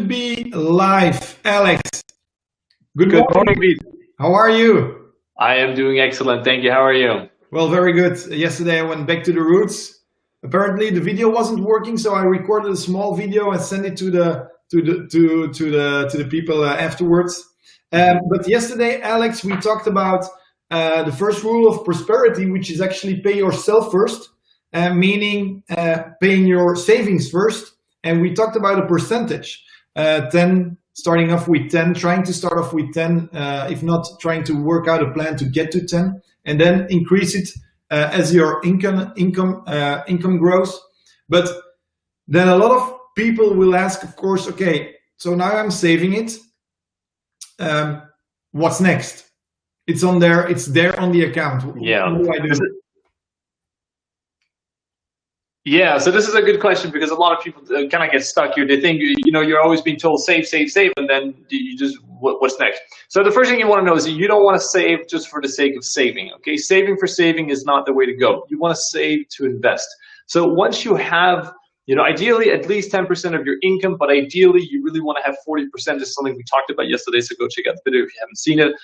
Be live. Alex, good Good morning. morning, Pete. How are you? I am doing excellent. Thank you. How are you? Well, very good. Yesterday I went back to the roots. Apparently the video wasn't working, so I recorded a small video and sent it to the people afterwards. But yesterday, Alex, we talked about the first rule of prosperity, which is actually pay yourself first, meaning paying your savings first. And we talked about a percentage, 10, starting off with 10, trying to start off with 10, if not trying to work out a plan to get to 10, and then increase it as your income grows. But then a lot of people will ask, of course, okay, so now I'm saving it. What's next? It's on there. It's there on the account. Yeah. What do I do? Yeah, so this is a good question because a lot of people kind of get stuck here. They think, you're always being told save, save, save, and then you just, what's next? So the first thing you want to know is that you don't want to save just for the sake of saving, okay? Saving for saving is not the way to go. You want to save to invest. So once you have, ideally at least 10% of your income, but ideally you really want to have 40%, is something we talked about yesterday, so go check out the video if you haven't seen it.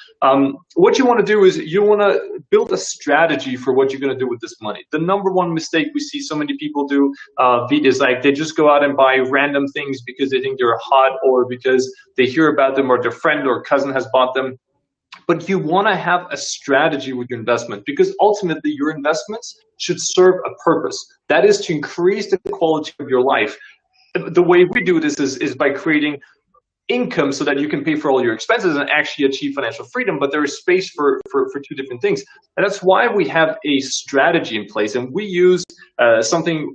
What you want to do is you want to build a strategy for what you're going to do with this money. The number one mistake we see so many people do, is like they just go out and buy random things because they think they're hot or because they hear about them or their friend or cousin has bought them. But you want to have a strategy with your investment because ultimately your investments should serve a purpose. That is to increase the quality of your life. The way we do this is by creating income so that you can pay for all your expenses and actually achieve financial freedom. But there is space for two different things. And that's why we have a strategy in place. And we use something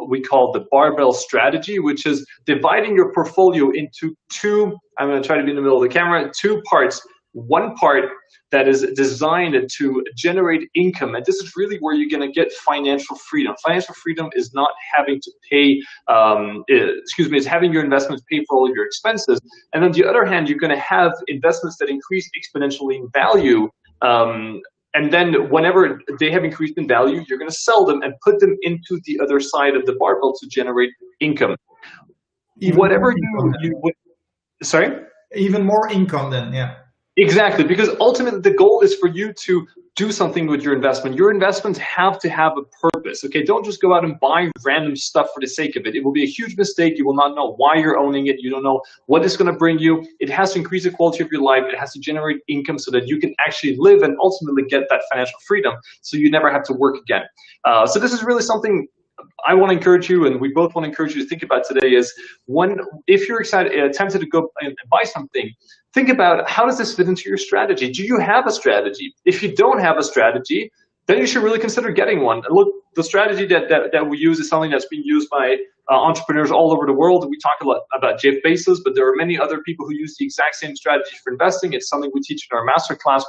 we call the barbell strategy, which is dividing your portfolio into two, I'm going to try to be in the middle of the camera, two parts. One part that is designed to generate income, and this is really where you're going to get financial freedom. Financial freedom is not having to pay, is having your investments pay for all of your expenses. And on the other hand, you're going to have investments that increase exponentially in value. And then whenever they have increased in value, you're going to sell them and put them into the other side of the barbell to generate income. Sorry? Even more income then, yeah. Exactly, because ultimately the goal is for you to do something with your investment. Your investments have to have a purpose, okay? Don't just go out and buy random stuff for the sake of it. It will be a huge mistake. You will not know why you're owning it. You don't know what it's going to bring you. It has to increase the quality of your life. It has to generate income so that you can actually live and ultimately get that financial freedom so you never have to work again. So this is really something I want to encourage you, and we both want to encourage you to think about today is, if you're tempted to go and buy something, think about how does this fit into your strategy? Do you have a strategy? If you don't have a strategy, then you should really consider getting one. And look, the strategy that we use is something that's being used by entrepreneurs all over the world. We talk a lot about Jeff Bezos, but there are many other people who use the exact same strategy for investing. It's something we teach in our masterclass.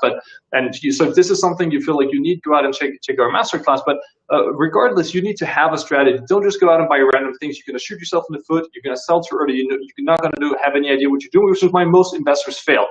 So if this is something you feel like you need, go out and check our masterclass. But regardless, you need to have a strategy. Don't just go out and buy random things. You're going to shoot yourself in the foot. You're going to sell too early. You're not going to have any idea what you're doing, which is why most investors fail.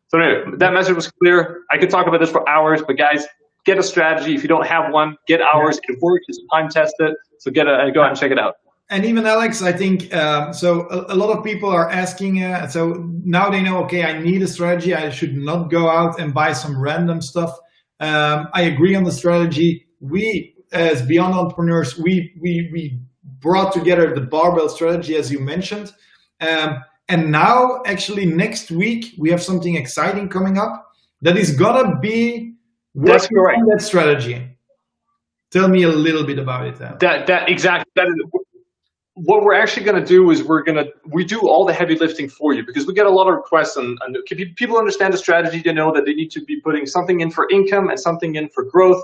So anyway, that message was clear. I could talk about this for hours, but guys, get a strategy. If you don't have one, get ours. It works. It's time tested. So go ahead and check it out. And even Alex, I think, so a lot of people are asking, so now they know, okay, I need a strategy. I should not go out and buy some random stuff. I agree on the strategy. We, as Beyond Entrepreneurs, we brought together the barbell strategy, as you mentioned. And now, actually, next week, we have something exciting coming up that is going to be working on that strategy. Tell me a little bit about it. Exactly. What we're actually going to do is we do all the heavy lifting for you because we get a lot of requests and people understand the strategy. They know that they need to be putting something in for income and something in for growth.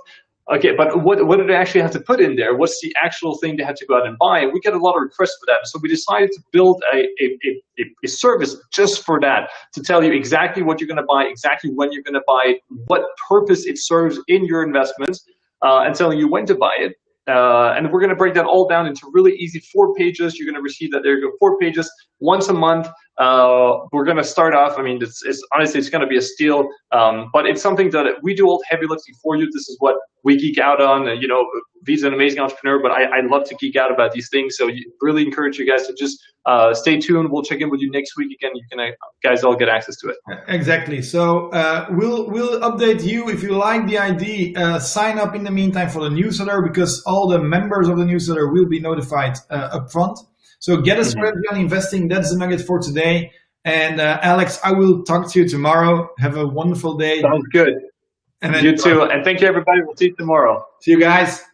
Okay, but what do they actually have to put in there? What's the actual thing they have to go out and buy? And we get a lot of requests for that. So we decided to build a service just for that, to tell you exactly what you're going to buy, exactly when you're going to buy it, what purpose it serves in your investments, and telling you when to buy it. And we're going to break that all down into really easy 4 pages. You're going to receive that. There you go, 4 pages once a month. we're going to start off. I mean, it's honestly, it's going to be a steal, but it's something that we do all the heavy lifting for you. This is what we geek out on. V's an amazing entrepreneur, but I love to geek out about these things. So really encourage you guys to just stay tuned. We'll check in with you next week again. You can guys all get access to it. Exactly. So we'll update you if you like the idea. Sign up in the meantime for the newsletter, because all the members of the newsletter will be notified up front. So get a strategy on investing. That's the nugget for today. And Alex, I will talk to you tomorrow. Have a wonderful day. Sounds good. And you too. And thank you, everybody. We'll see you tomorrow. See you guys.